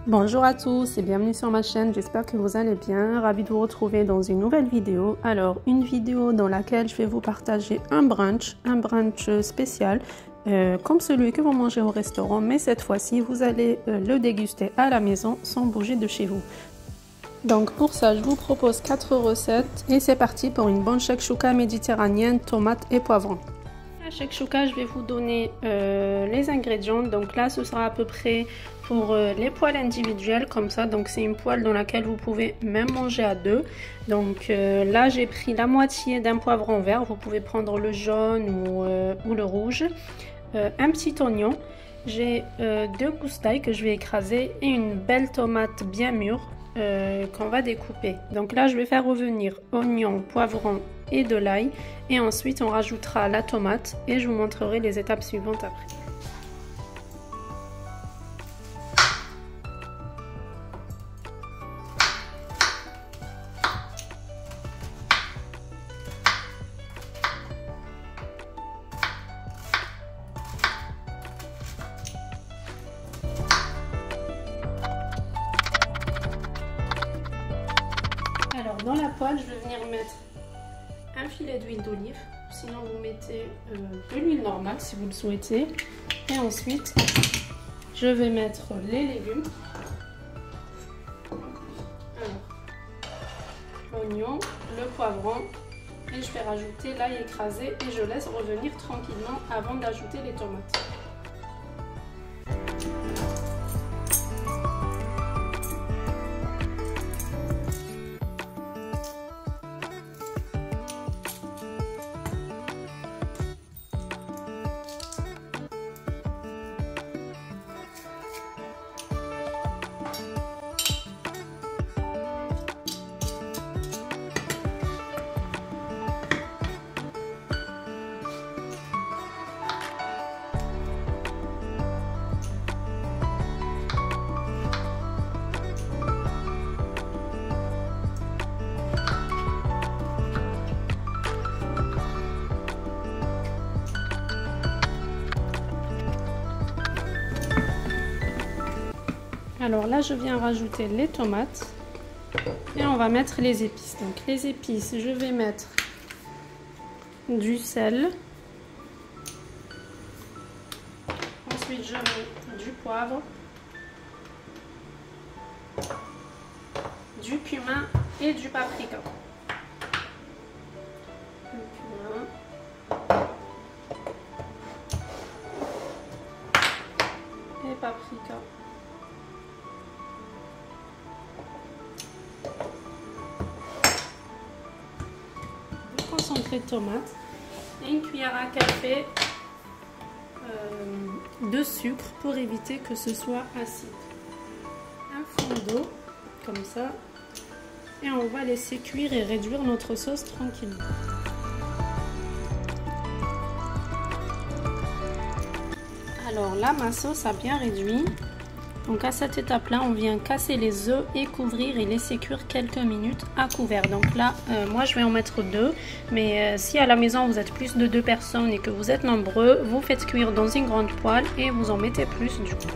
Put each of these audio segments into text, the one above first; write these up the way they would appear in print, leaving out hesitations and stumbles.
Bonjour à tous et bienvenue sur ma chaîne, j'espère que vous allez bien, ravie de vous retrouver dans une nouvelle vidéo. Alors, une vidéo dans laquelle je vais vous partager un brunch spécial, comme celui que vous mangez au restaurant, mais cette fois-ci, vous allez le déguster à la maison sans bouger de chez vous. Donc pour ça, je vous propose 4 recettes et c'est parti pour une bonne shakshuka méditerranéenne, tomates et poivrons. La shakshuka, je vais vous donner les ingrédients. Donc là, ce sera à peu près pour les poêles individuelles comme ça. Donc c'est une poêle dans laquelle vous pouvez même manger à deux. Donc là, j'ai pris la moitié d'un poivron vert. Vous pouvez prendre le jaune ou le rouge. Un petit oignon. J'ai 2 gousses d'ail que je vais écraser et une belle tomate bien mûre qu'on va découper. Donc là, je vais faire revenir oignon, poivron et de l'ail et ensuite on rajoutera la tomate et je vous montrerai les étapes suivantes après. Alors dans la poêle, je vais venir mettre un filet d'huile d'olive, sinon vous mettez de l'huile normale si vous le souhaitez. Et ensuite, je vais mettre les légumes. Alors, l'oignon, le poivron et je vais rajouter l'ail écrasé et je laisse revenir tranquillement avant d'ajouter les tomates. Alors là, je viens rajouter les tomates et on va mettre les épices. Donc les épices, je vais mettre du sel. Ensuite, je mets du poivre, du cumin et du paprika. Le cumin et paprika. Concentré de tomates et une cuillère à café de sucre pour éviter que ce soit acide. Un fond d'eau comme ça et on va laisser cuire et réduire notre sauce tranquillement. Alors là, ma sauce a bien réduit. Donc à cette étape là, on vient casser les œufs et couvrir et laisser cuire quelques minutes à couvert. Donc là, moi je vais en mettre 2. Mais si à la maison vous êtes plus de 2 personnes et que vous êtes nombreux, vous faites cuire dans une grande poêle et vous en mettez plus du coup.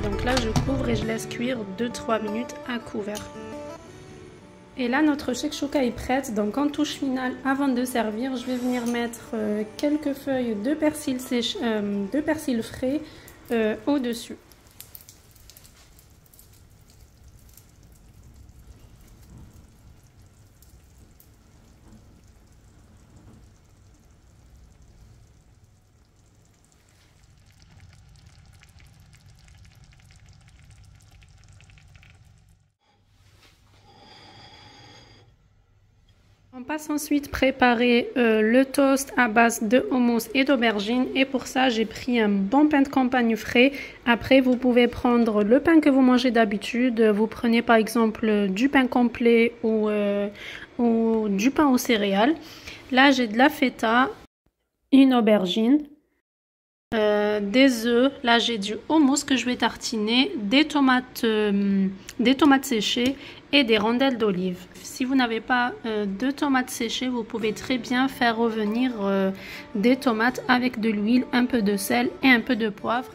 Donc là, je couvre et je laisse cuire 2-3 minutes à couvert. Et là, notre shakshuka est prête. Donc en touche finale, avant de servir, je vais venir mettre quelques feuilles de persil, de persil frais au-dessus. On passe ensuite préparer le toast à base de hummus et d'aubergines et pour ça j'ai pris un bon pain de campagne frais. Après vous pouvez prendre le pain que vous mangez d'habitude, vous prenez par exemple du pain complet ou du pain aux céréales. Là j'ai de la feta, une aubergine, des œufs, là j'ai du houmous que je vais tartiner, des tomates séchées et des rondelles d'olive. Si vous n'avez pas de tomates séchées, vous pouvez très bien faire revenir des tomates avec de l'huile, un peu de sel et un peu de poivre.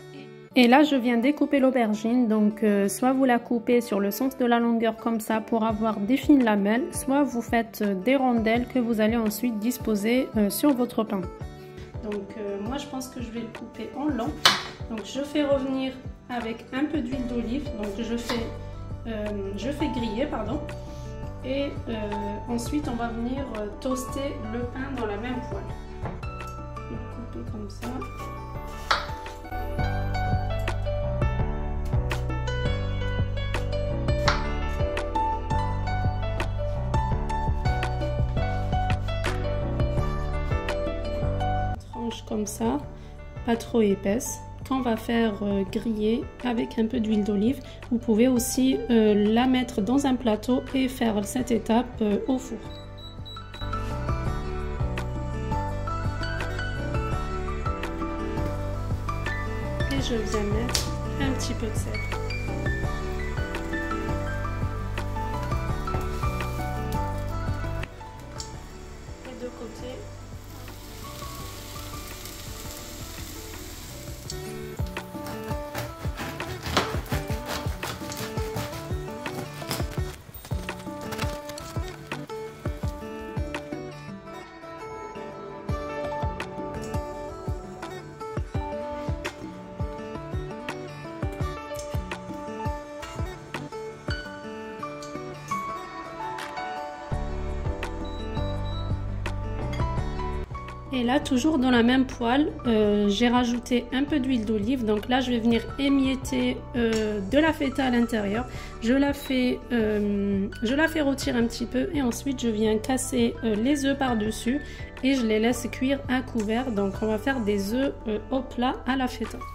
Et là je viens découper l'aubergine, donc soit vous la coupez sur le sens de la longueur comme ça pour avoir des fines lamelles, soit vous faites des rondelles que vous allez ensuite disposer sur votre pain. Donc moi je pense que je vais le couper en long. Donc je fais revenir avec un peu d'huile d'olive. Donc je fais griller, pardon. Et ensuite on va venir toaster le pain dans la même poêle. Donc, couper comme ça. Comme ça, pas trop épaisse, qu'on va faire griller avec un peu d'huile d'olive. Vous pouvez aussi la mettre dans un plateau et faire cette étape au four. Et je viens mettre un petit peu de sel. Et de côté. Et là, toujours dans la même poêle, j'ai rajouté un peu d'huile d'olive. Donc là, je vais venir émietter de la feta à l'intérieur. Je la fais rôtir un petit peu et ensuite je viens casser les œufs par-dessus et je les laisse cuire à couvert. Donc on va faire des œufs au plat à la feta. Donc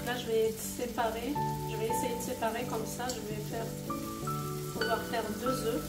là, je vais séparer. Je vais essayer de séparer comme ça. Je vais pouvoir faire 2 œufs.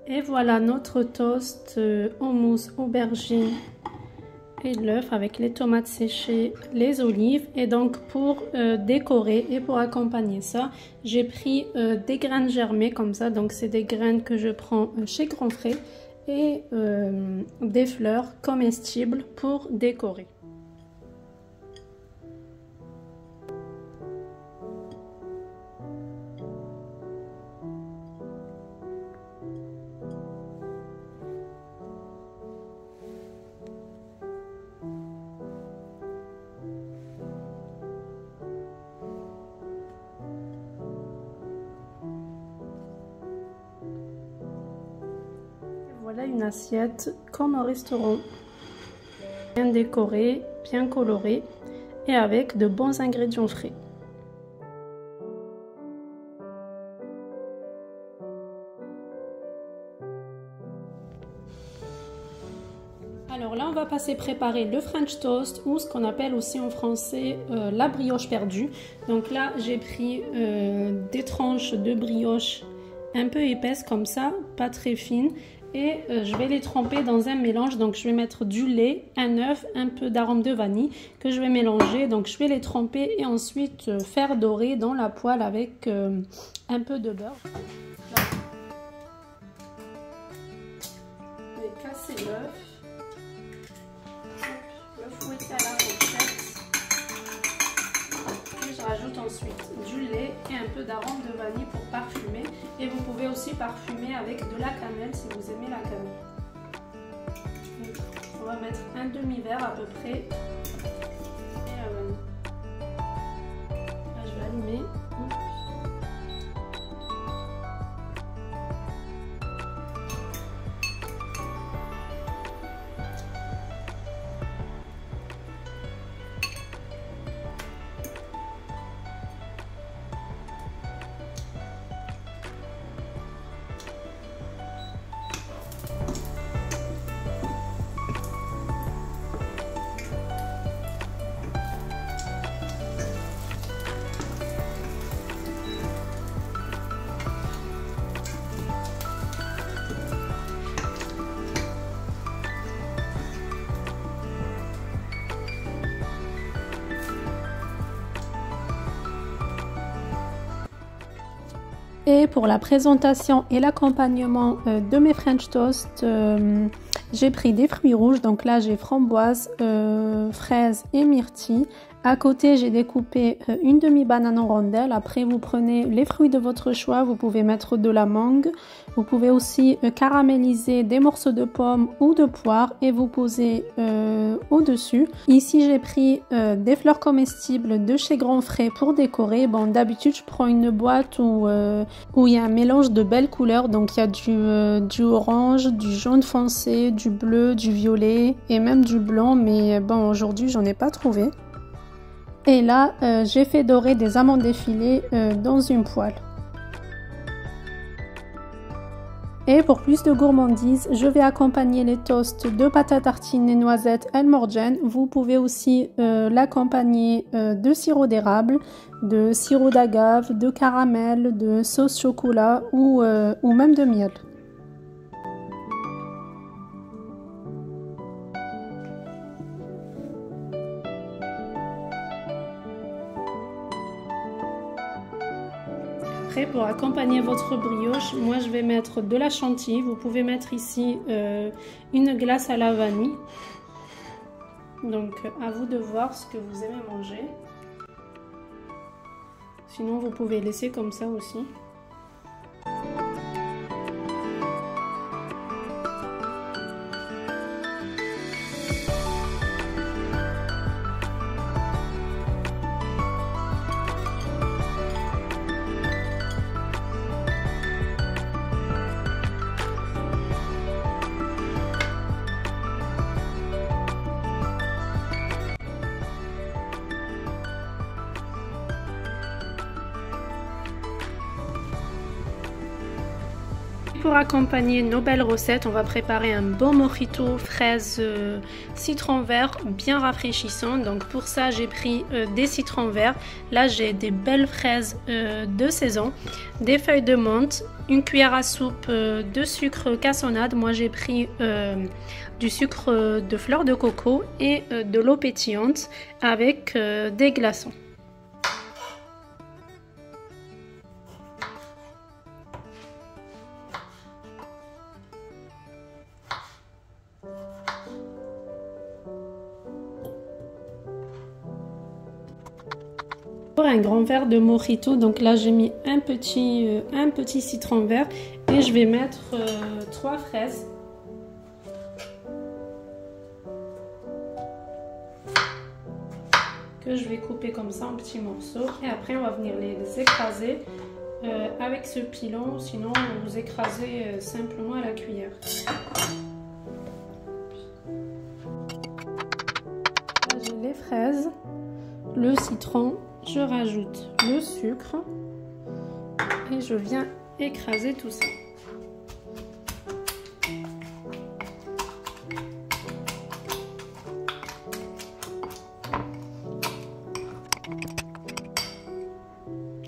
Et voilà notre toast houmous, aubergine et l'œuf avec les tomates séchées, les olives. Et donc pour décorer et pour accompagner ça, j'ai pris des graines germées comme ça. Donc c'est des graines que je prends chez Grand Frais et des fleurs comestibles pour décorer. Voilà une assiette comme au restaurant, bien décorée, bien colorée. et avec de bons ingrédients frais. Alors là, on va passer préparer le French toast ou ce qu'on appelle aussi en français la brioche perdue. Donc là, j'ai pris des tranches de brioche un peu épaisses comme ça, pas très fines. Et je vais les tremper dans un mélange. Donc je vais mettre du lait, un œuf, un peu d'arôme de vanille que je vais mélanger. Donc je vais les tremper et ensuite faire dorer dans la poêle avec un peu de beurre. Là. Je vais casser l'œuf. Le fouetter à la fourchette. Et je rajoute ensuite du lait et un peu d'arôme de vanille pour parfumer. Et vous pouvez aussi parfumer avec de la cannelle si vous aimez la cannelle. Donc, on va mettre un demi-verre à peu près. Et la vanille. Là, je vais allumer. Et pour la présentation et l'accompagnement de mes French toast, j'ai pris des fruits rouges. Donc là, j'ai framboise, fraises et myrtille. À côté, j'ai découpé une demi-banane en rondelles. Après, vous prenez les fruits de votre choix. Vous pouvez mettre de la mangue. Vous pouvez aussi caraméliser des morceaux de pommes ou de poire et vous posez au-dessus. Ici, j'ai pris des fleurs comestibles de chez Grand Frais pour décorer. Bon, d'habitude, je prends une boîte où il y a un mélange de belles couleurs. Donc, il y a du orange, du jaune foncé, du bleu, du violet et même du blanc. Mais bon, aujourd'hui, j'en ai pas trouvé. Et là, j'ai fait dorer des amandes effilées dans une poêle. Et pour plus de gourmandise, je vais accompagner les toasts de pâte à tartiner noisettes El Morgiane. Vous pouvez aussi l'accompagner de sirop d'érable, de sirop d'agave, de caramel, de sauce chocolat ou même de miel. Après, pour accompagner votre brioche, moi je vais mettre de la chantilly. Vous pouvez mettre ici une glace à la vanille. Donc à vous de voir ce que vous aimez manger. Sinon vous pouvez laisser comme ça aussi. Pour accompagner nos belles recettes, on va préparer un bon mojito fraise citron vert bien rafraîchissant. Donc pour ça, j'ai pris des citrons verts. Là, j'ai des belles fraises de saison, des feuilles de menthe, une cuillère à soupe de sucre cassonade. Moi, j'ai pris du sucre de fleur de coco et de l'eau pétillante avec des glaçons. Pour un grand verre de mojito, donc là j'ai mis un petit citron vert et je vais mettre 3 fraises. Que je vais couper comme ça en petits morceaux et après on va venir les écraser avec ce pilon, sinon vous écrasez simplement à la cuillère. Là j'ai les fraises. le citron, je rajoute le sucre et je viens écraser tout ça.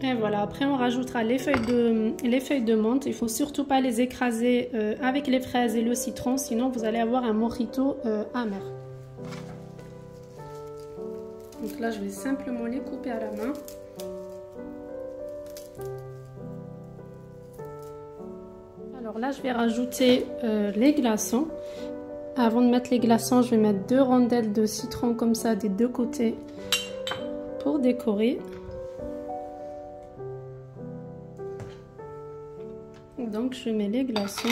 Et voilà, après on rajoutera les feuilles de menthe. Il faut surtout pas les écraser avec les fraises et le citron, sinon vous allez avoir un mojito amer. Donc là je vais simplement les couper à la main. Alors là je vais rajouter les glaçons. Avant de mettre les glaçons, je vais mettre 2 rondelles de citron comme ça des deux côtés pour décorer. Donc je mets les glaçons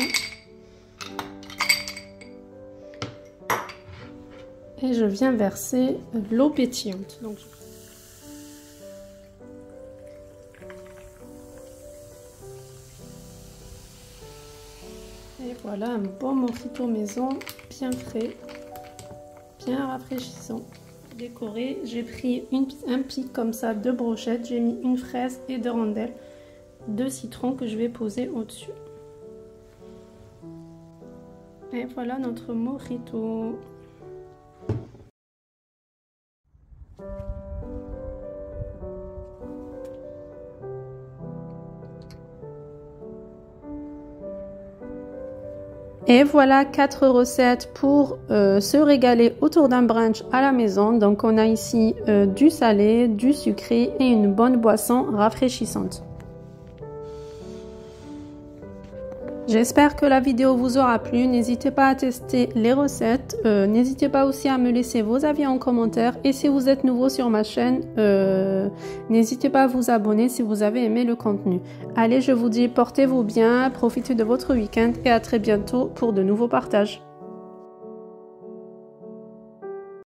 et je viens verser l'eau pétillante. Donc, et voilà un bon mojito maison, bien frais, bien rafraîchissant. Décoré, j'ai pris un pic comme ça de brochettes, j'ai mis une fraise et 2 rondelles de citron que je vais poser au-dessus. Et voilà notre mojito. Et voilà 4 recettes pour se régaler autour d'un brunch à la maison. Donc on a ici du salé, du sucré et une bonne boisson rafraîchissante. J'espère que la vidéo vous aura plu. N'hésitez pas à tester les recettes. N'hésitez pas aussi à me laisser vos avis en commentaire. Et si vous êtes nouveau sur ma chaîne, n'hésitez pas à vous abonner si vous avez aimé le contenu. Allez, je vous dis, portez-vous bien, profitez de votre week-end et à très bientôt pour de nouveaux partages.